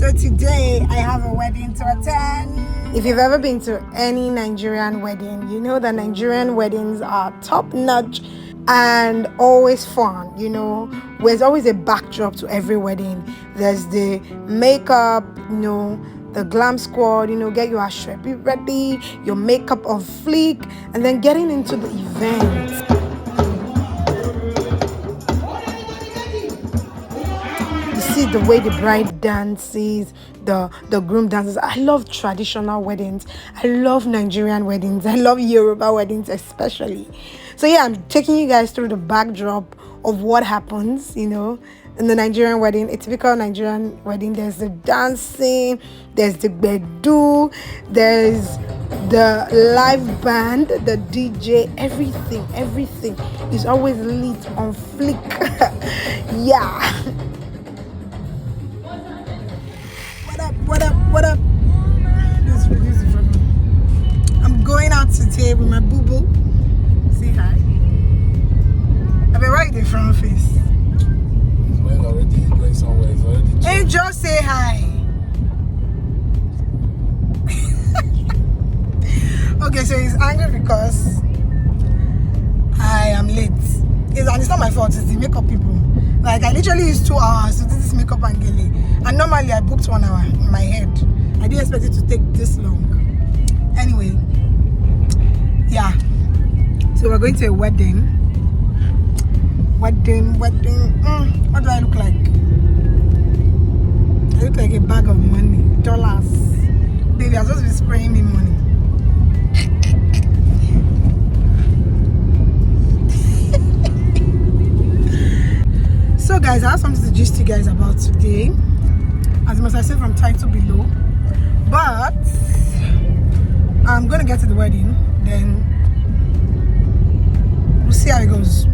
So today I have a wedding to attend. If you've ever been to any Nigerian wedding, you know that Nigerian weddings are top notch and always fun. You know, there's always a backdrop to every wedding. There's the makeup, you know, the glam squad, you know, get your ashrebi ready, your makeup on fleek, and then getting into the event. See the way the bride dances, the groom dances. I love traditional weddings. I love Nigerian weddings. I love Yoruba weddings especially. So yeah, I'm taking you guys through the backdrop of what happens, you know, in the Nigerian wedding. A typical Nigerian wedding. There's the dancing, there's the bedu, there's the live band, the DJ, everything is always lit on flick. Yeah. What up? This is funny. I'm going out today with my boo-boo. Say hi. I've been right in the front face. He's already going somewhere. He's already. Hey, just say hi. Okay, so he's angry because I am late. And it's not my fault, it's the makeup people. Like, I literally used 2 hours to do this makeup and gele. And normally I booked 1 hour in my head. I didn't expect it to take this long. Anyway, yeah. So we're going to a wedding. What do I look like? I look like a bag of money. Dollars. Baby, I'm supposed to be spraying me money. So guys, I have something to gist you guys about today, as much as I said from title below. But I'm gonna get to the wedding, then we'll see how it goes.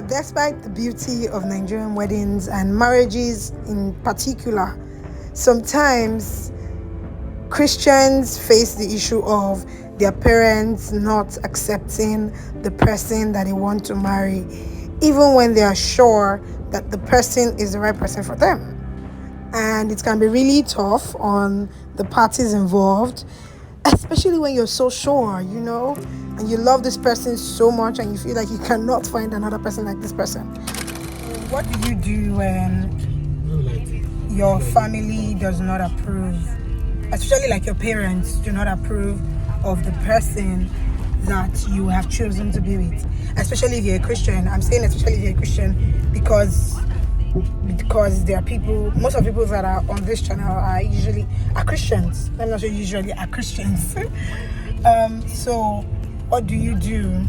Despite the beauty of Nigerian weddings and marriages in particular, sometimes Christians face the issue of their parents not accepting the person that they want to marry, even when they are sure that the person is the right person for them. And it can be really tough on the parties involved, especially when you're so sure, you know, and you love this person so much and you feel like you cannot find another person like this person. What do you do when your family does not approve, especially like your parents do not approve of the person that you have chosen to be with? Especially if you're a Christian. I'm saying especially if you're a Christian because there are people, most of the people that are on this channel are Christians. I'm not sure usually are Christians. So what do you do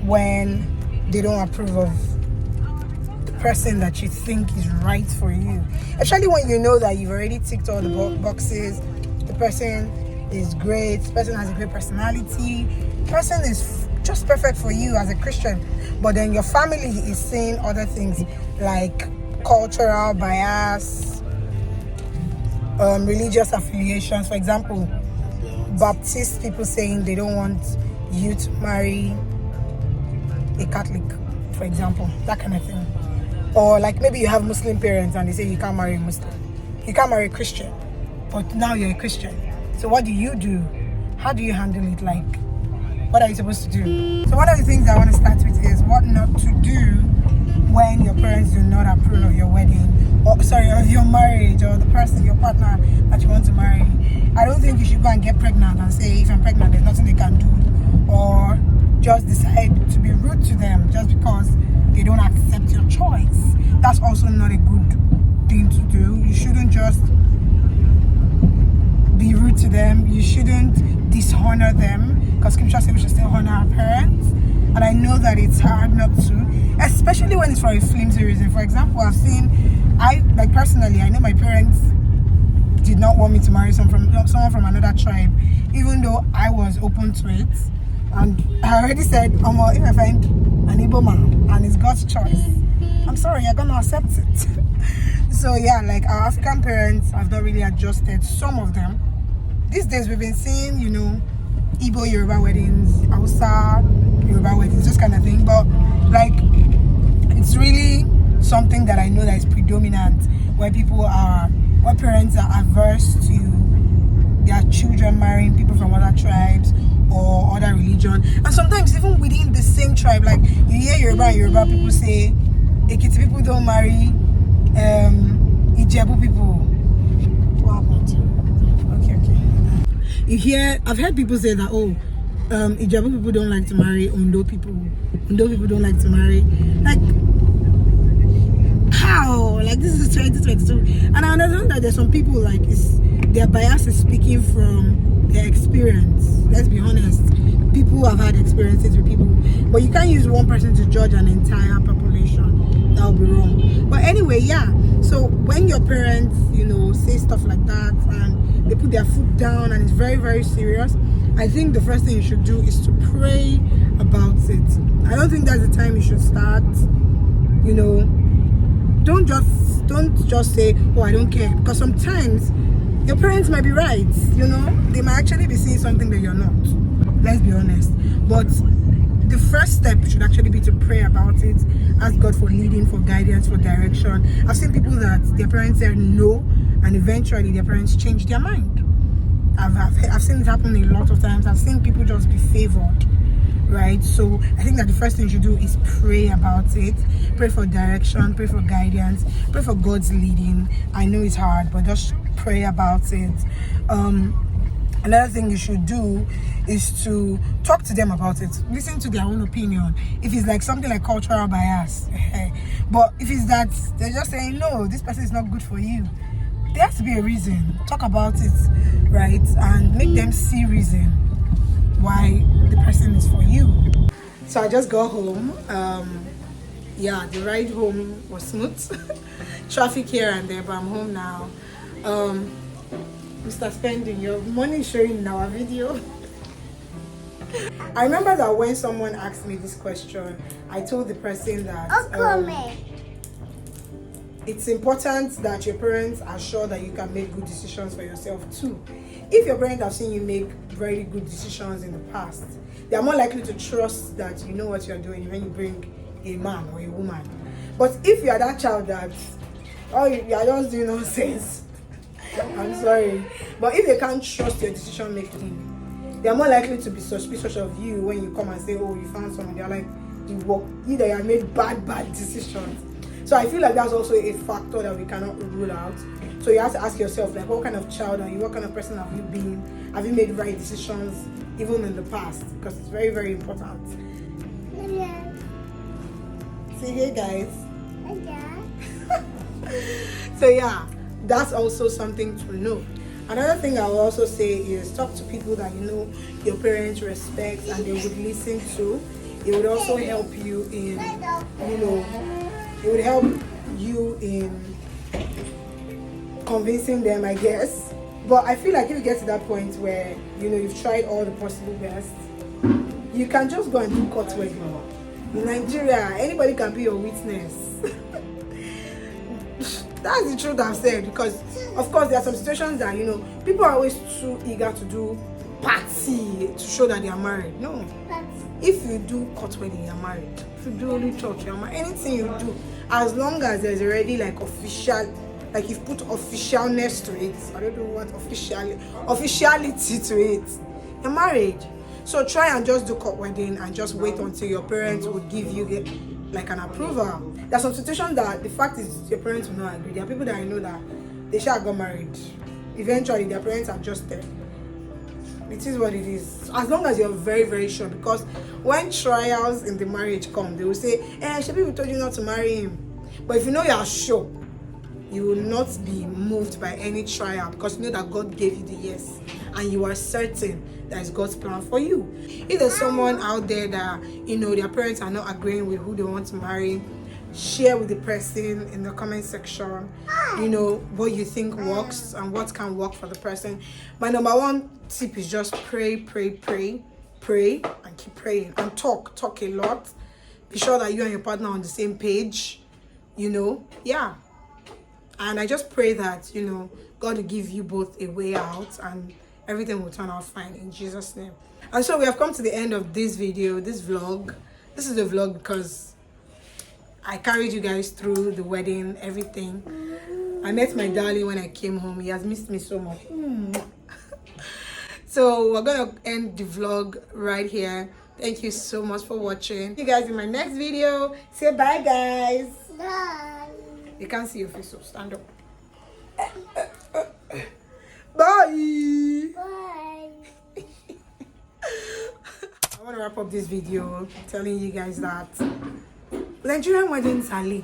when they don't approve of the person that you think is right for you? Especially when you know that you've already ticked all the boxes. The person is great. The person has a great personality. The person is just perfect for you as a Christian. But then your family is saying other things like cultural bias, religious affiliations. For example, Baptist people saying they don't want you to marry a Catholic, for example, that kind of thing. Or like maybe you have Muslim parents and they say you can't marry a Muslim, you can't marry a Christian, but now you're a Christian. So what do you do? How do you handle it? Like, what are you supposed to do? So one of the things I want to start with is what not to do when your parents do not approve of your wedding, or of your marriage, or the person, your partner that you want to marry. I don't think you should go and get pregnant and say, if I'm pregnant, there's nothing they can do, or just decide to be rude to them just because they don't accept your choice. That's also not a good thing to do. You shouldn't just be rude to them. You shouldn't dishonor them, because scripture says we should still honor our parents. And I know that it's hard not to, especially when it's for a flimsy reason. For example, personally, I know my parents did not want me to marry someone from another tribe, even though I was open to it. And I already said, if I find an Igbo man and it's God's choice, I'm sorry, you're gonna accept it. So yeah, like our African parents have not really adjusted, some of them. These days we've been seeing, Igbo Yoruba weddings, Hausa Yoruba weddings, this kind of thing. But like, it's really something that I know that is predominant, where parents are averse to their children marrying people from other tribes or other religion. And sometimes even within the same tribe, like you hear Yoruba people say Ekiti people don't marry Ijebu people. What happened? Okay. I've heard people say that, Ijebu people don't like to marry Ondo people. Ondo people don't like to marry. Like, how? Like, this is 2022. And I understand that there's some people, like, their bias is speaking from their experience. Let's be honest. People have had experiences with people. But you can't use one person to judge an entire population. That would be wrong. But anyway, yeah. So when your parents, say stuff like that and they put their foot down and it's very, very serious, I think the first thing you should do is to pray about it. I don't think that's the time you should start, Don't just say, I don't care. Because sometimes your parents might be right, They might actually be seeing something that you're not. Let's be honest. But the first step should actually be to pray about it, ask God for leading, for guidance, for direction. I've seen people that their parents said no, and eventually their parents changed their mind. I've seen it happen a lot of times. I've seen people just be favored, right? So I think that the first thing you should do is pray about it. Pray for direction, pray for guidance, pray for God's leading. I know it's hard, but just pray about it. Another thing you should do is to talk to them about it. Listen to their own opinion. If it's like something like cultural bias, but if it's that they're just saying, no, this person is not good for you, there has to be a reason. Talk about it, right? And make them see reason why the person is for you. So I just got home. The ride home was smooth. Traffic here and there, but I'm home now. Mr. Spending, your money is showing in our video. I remember that when someone asked me this question, I told the person that it's important that your parents are sure that you can make good decisions for yourself too. If your parents have seen you make very good decisions in the past, they are more likely to trust that you know what you're doing when you bring a man or a woman. But if you are that child that, you are just doing nonsense, I'm sorry, but if they can't trust your decision making, they are more likely to be suspicious of you when you come and say, you found someone. They're like, either you have made bad decisions. So I feel like that's also a factor that we cannot rule out. So you have to ask yourself, like, what kind of child are you? What kind of person have you been? Have you made right decisions even in the past? Because it's very, very important. Yeah. See, hey guys. So yeah, that's also something to know. Another thing I will also say is talk to people that your parents respect and they would listen to. It would also help you in, it would help you in convincing them, I guess. But I feel like if you get to that point where, you've tried all the possible best, you can just go and do court wedding. In Nigeria, anybody can be your witness. That's the truth I've said, because of course there are some situations that people are always too eager to do party to show that they are married. No, if you do court wedding, you're married. If you do only church, you're married. Anything you do, as long as there's already like official, like you've put officialness to it, I don't know what officiality to it, you're married. So try and just do court wedding and just wait until your parents would give you like an approval. There's some situations that the fact is your parents will not agree. There are people that I know that they shall got married. eventually their parents adjusted. It is what it is. As long as you're very, very sure, because when trials in the marriage come, they will say, Shebi, we told you not to marry him. But if you know you are sure, you will not be moved by any trial, because you know that God gave you the yes, and you are certain that is God's plan for you. If there's someone out there that, their parents are not agreeing with who they want to marry, share with the person in the comment section, what you think works and what can work for the person. My number one tip is just pray, and keep praying, and talk a lot. Be sure that you and your partner are on the same page, yeah. And I just pray that, God will give you both a way out and everything will turn out fine in Jesus' name. And so we have come to the end of this video, this vlog. This is a vlog because I carried you guys through the wedding, everything. I met my darling when I came home. He has missed me so much. So we're going to end the vlog right here. Thank you so much for watching. See you guys in my next video. Say bye, guys. Bye. You can't see your face, so stand up. Bye. Bye. I want to wrap up this video telling you guys that Nigerian weddings are lit.